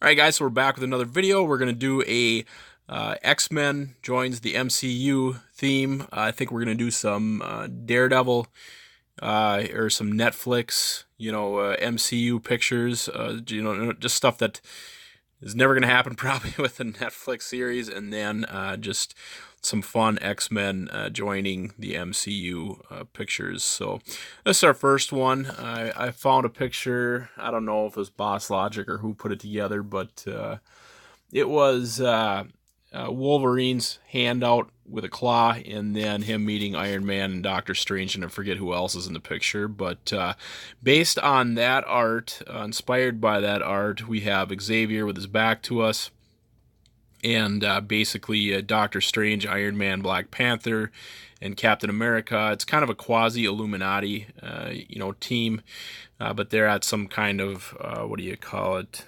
Alright guys, so we're back with another video. We're going to do a X-Men joins the MCU theme. I think we're going to do some Daredevil or some Netflix, MCU pictures, just stuff that is never going to happen probably with the Netflix series, and then just some fun X-Men joining the MCU pictures. So this is our first one. I found a picture. I don't know if it was Boss Logic or who put it together, but it was Wolverine's hand out with a claw, and then him meeting Iron Man and Doctor Strange, and I forget who else is in the picture. But based on that art, inspired by that art, we have Xavier with his back to us, and basically Doctor Strange, Iron Man, Black Panther, and Captain America. It's kind of a quasi-Illuminati, team, but they're at some kind of, what do you call it,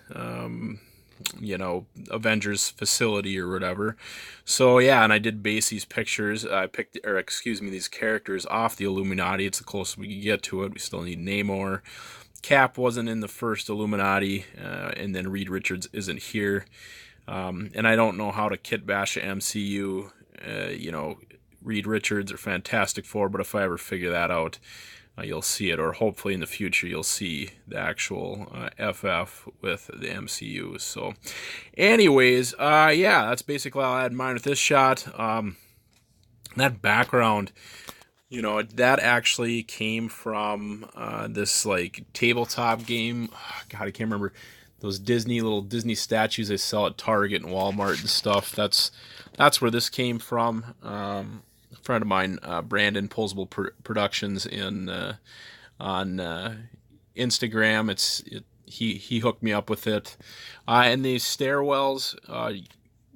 Avengers facility or whatever. So yeah, and I did base these pictures. I picked, or excuse me, these characters off the Illuminati. It's the closest we could get to it. We still need Namor. Cap wasn't in the first Illuminati, and then Reed Richards isn't here. And I don't know how to kit bash a MCU, Reed Richards or Fantastic Four, but if I ever figure that out, you'll see it, or hopefully in the future you'll see the actual FF with the MCU. So anyways, yeah, that's basically all I had in mind with this shot. That background, that actually came from this like tabletop game. Oh, God, I can't remember. Those little Disney statues they sell at Target and Walmart and stuff. That's where this came from. A friend of mine, Brandon Posable Productions, on Instagram. He hooked me up with it. And these stairwells,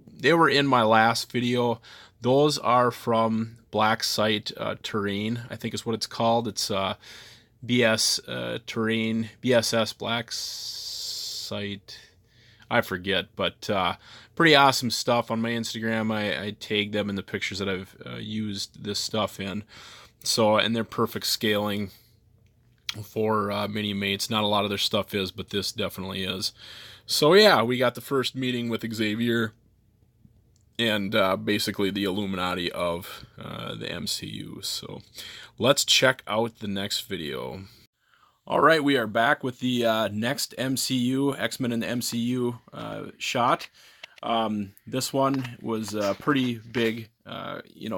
they were in my last video. Those are from Black Site Terrain, I think is what it's called. It's Terrain, BSS Black Site, I forget, but pretty awesome stuff on my Instagram. I tag them in the pictures that I've used this stuff in. So, and they're perfect scaling for mini mates. Not a lot of their stuff is, but this definitely is. So yeah, we got the first meeting with Xavier and basically the Illuminati of the MCU. So let's check out the next video. All right, we are back with the next MCU, X-Men in the MCU shot. This one was a pretty big,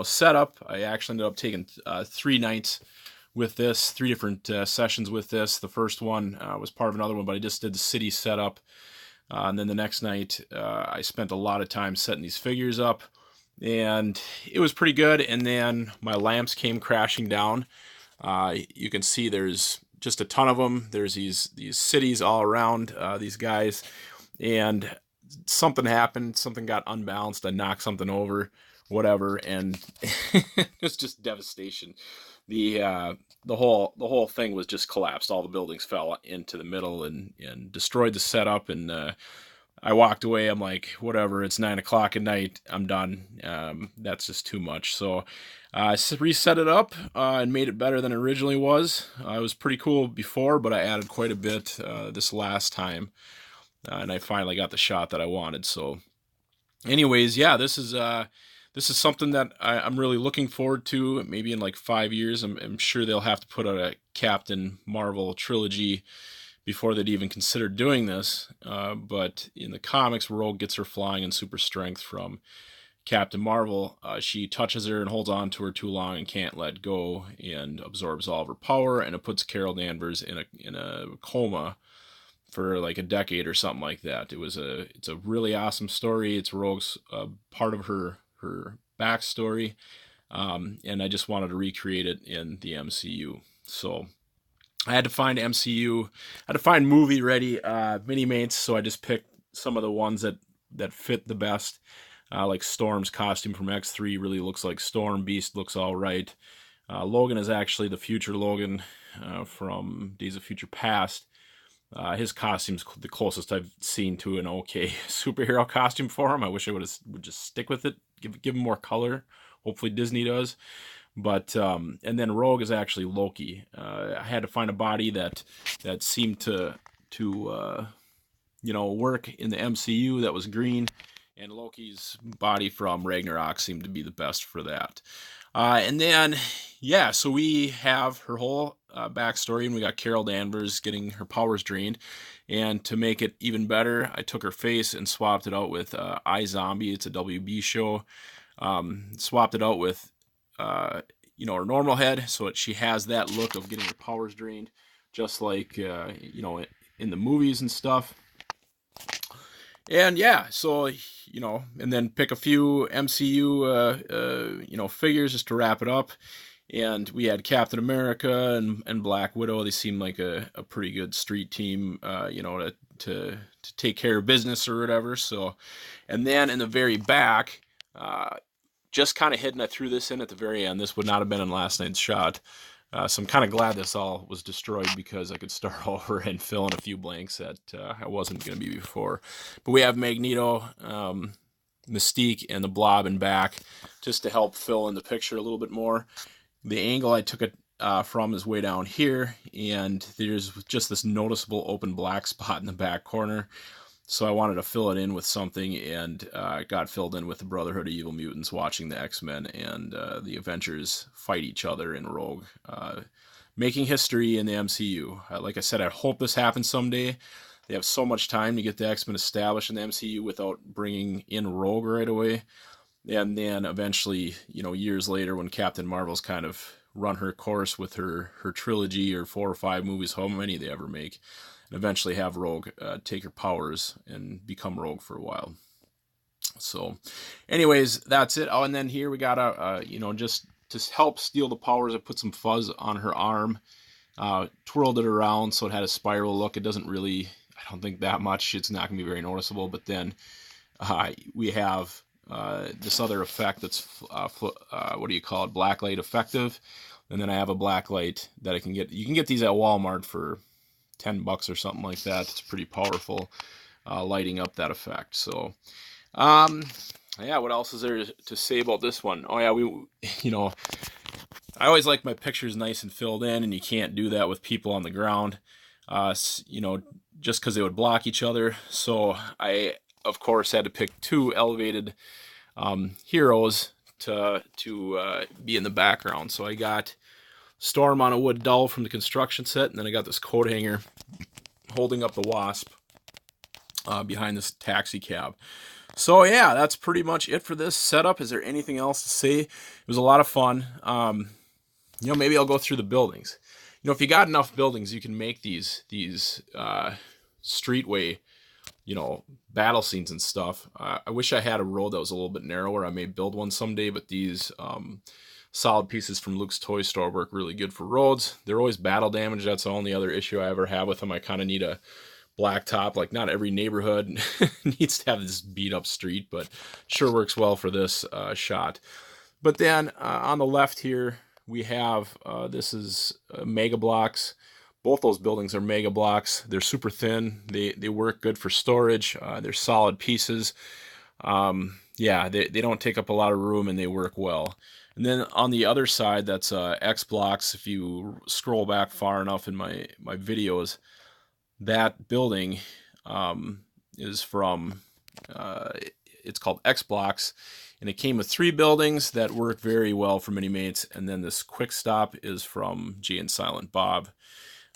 setup. I actually ended up taking 3 nights with this, 3 different sessions with this. The first one was part of another one, but I just did the city setup. And then the next night, I spent a lot of time setting these figures up, and it was pretty good. And then my lamps came crashing down. You can see there's just a ton of them. There's these cities all around these guys, and something happened. Something got unbalanced. I knocked something over, whatever, and it's just devastation. The whole thing was just collapsed. All the buildings fell into the middle and destroyed the setup. And I walked away. I'm like, whatever. It's 9 o'clock at night. I'm done. That's just too much. So I reset it up and made it better than it originally was. It was pretty cool before, but I added quite a bit this last time, and I finally got the shot that I wanted. So, anyways, yeah, this is something that I'm really looking forward to. Maybe in like 5 years, I'm sure they'll have to put out a Captain Marvel trilogy before they'd even consider doing this. But in the comics, Rogue gets her flying and super strength from Captain Marvel. She touches her and holds on to her too long and can't let go, and absorbs all of her power, and it puts Carol Danvers in a coma for like a decade or something like that. It's a really awesome story. It's Rogue's part of her backstory, and I just wanted to recreate it in the MCU. So I had to find movie ready mini mates. So I just picked some of the ones that fit the best. Like Storm's costume from X3 really looks like Storm. Beast looks all right. Logan is actually the future Logan from Days of Future Past. His costume's the closest I've seen to an okay superhero costume for him. I wish I would just stick with it, give him more color. Hopefully Disney does. But and then Rogue is actually Loki. I had to find a body that seemed to work in the MCU that was green, and Loki's body from Ragnarok seemed to be the best for that. And then, yeah, so we have her whole backstory, and we got Carol Danvers getting her powers drained. And to make it even better, I took her face and swapped it out with iZombie. It's a WB show. Swapped it out with, her normal head, so she has that look of getting her powers drained, just like, in the movies and stuff. And yeah, so, and then pick a few MCU, figures just to wrap it up. And we had Captain America and Black Widow. They seemed like a pretty good street team, to take care of business or whatever. So, and then in the very back, just kind of hidden, I threw this in at the very end. This would not have been in last night's shot. So I'm kind of glad this all was destroyed, because I could start over and fill in a few blanks that I wasn't going to be before. But we have Magneto, Mystique, and the Blob in back, just to help fill in the picture a little bit more. The angle I took it from is way down here, and there's just this noticeable open black spot in the back corner. So I wanted to fill it in with something, and it got filled in with the Brotherhood of Evil Mutants watching the X-Men and the Avengers fight each other in Rogue, making history in the MCU. Like I said, I hope this happens someday. They have so much time to get the X-Men established in the MCU without bringing in Rogue right away. And then eventually, years later, when Captain Marvel's kind of run her course with her trilogy, or 4 or 5 movies, how many they ever make, and eventually have Rogue take her powers and become Rogue for a while. So, anyways, that's it. Oh, and then here we got just to help steal the powers, I put some fuzz on her arm, twirled it around so it had a spiral look. It doesn't really, I don't think that much. It's not going to be very noticeable. But then we have this other effect that's blacklight effective, and then I have a blacklight that I can get. You can get these at Walmart for $10 or something like that. It's pretty powerful, lighting up that effect. So, yeah, what else is there to say about this one? Oh yeah, I always like my pictures nice and filled in, and you can't do that with people on the ground, just because they would block each other. So I, of course, had to pick 2 elevated heroes to be in the background. So I got Storm on a wood dowel from the construction set, and then I got this coat hanger holding up the Wasp behind this taxi cab. So yeah, that's pretty much it for this setup. Is there anything else to say? It was a lot of fun. Maybe I'll go through the buildings. If you got enough buildings, you can make these streetway, battle scenes and stuff. I wish I had a road that was a little bit narrower. I may build one someday, but these solid pieces from Luke's Toy Store work really good for roads. They're always battle damaged. That's the only other issue I ever have with them. I kind of need a blacktop. Like, not every neighborhood needs to have this beat up street, but sure works well for this shot. But then on the left here, we have, this is Mega Blocks. Both those buildings are Mega Blocks. They're super thin. They work good for storage. They're solid pieces. Yeah, they don't take up a lot of room, and they work well. And then on the other side, that's X Blocks. If you scroll back far enough in my videos, that building is from, it's called X Blocks, and it came with 3 buildings that work very well for mini-mates, and then this Quick Stop is from Jay and Silent Bob.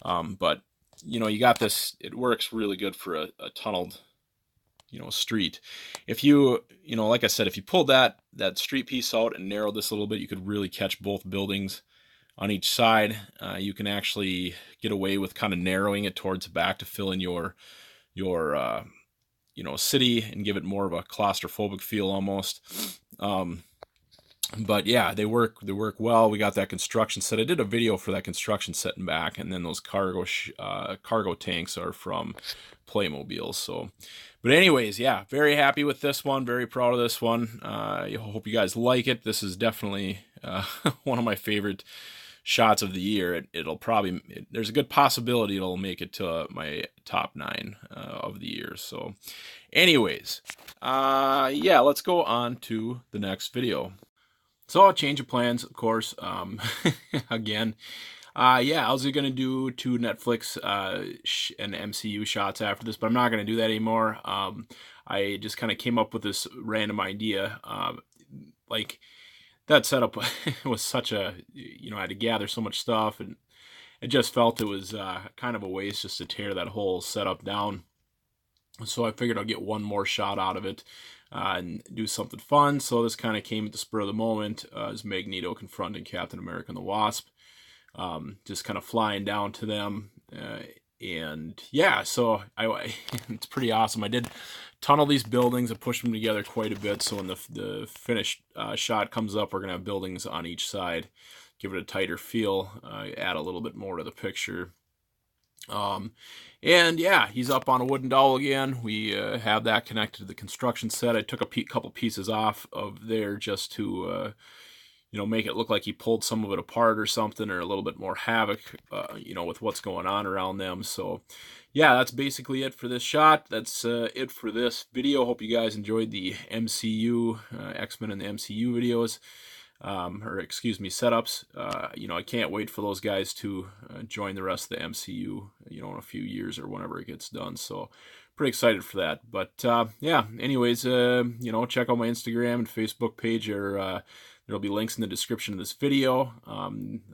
But, you got this, it works really good for a tunneled, street. If you, like I said, if you pulled that street piece out and narrowed this a little bit, you could really catch both buildings on each side. You can actually get away with kind of narrowing it towards the back to fill in your city and give it more of a claustrophobic feel almost. But yeah, they work well. We got that construction set. I did a video for that construction set and back, and then those cargo tanks are from Playmobil. So, but anyways, yeah, very happy with this one. Very proud of this one. I hope you guys like it. This is definitely one of my favorite shots of the year. It'll probably, there's a good possibility it'll make it to my top 9 of the year. So, anyways, yeah, let's go on to the next video. So, a change of plans, of course. Again, Yeah, I was gonna do two Netflix and MCU shots after this, but I'm not gonna do that anymore. I just kind of came up with this random idea. Like that setup was such a, I had to gather so much stuff, and it just felt it was kind of a waste just to tear that whole setup down. So I figured I'd get one more shot out of it and do something fun. So this kind of came at the spur of the moment as Magneto confronting Captain America and the Wasp, just kind of flying down to them. And yeah, so it's pretty awesome. I did tunnel these buildings. I pushed them together quite a bit. So when the finished shot comes up, we're going to have buildings on each side, give it a tighter feel, add a little bit more to the picture. And yeah, he's up on a wooden dowel again. We have that connected to the construction set. I took a couple pieces off of there just to, make it look like he pulled some of it apart or something, or a little bit more havoc, with what's going on around them. So yeah, that's basically it for this shot. That's it for this video. Hope you guys enjoyed the MCU, X-Men and the MCU videos. Or excuse me, setups. I can't wait for those guys to join the rest of the MCU, in a few years or whenever it gets done. So pretty excited for that. But yeah, anyways, check out my Instagram and Facebook page, or there'll be links in the description of this video.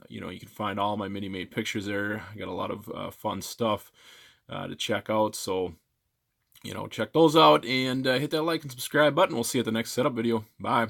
You can find all my mini-made pictures there. I got a lot of fun stuff to check out. So, check those out and hit that like and subscribe button. We'll see you at the next setup video. Bye.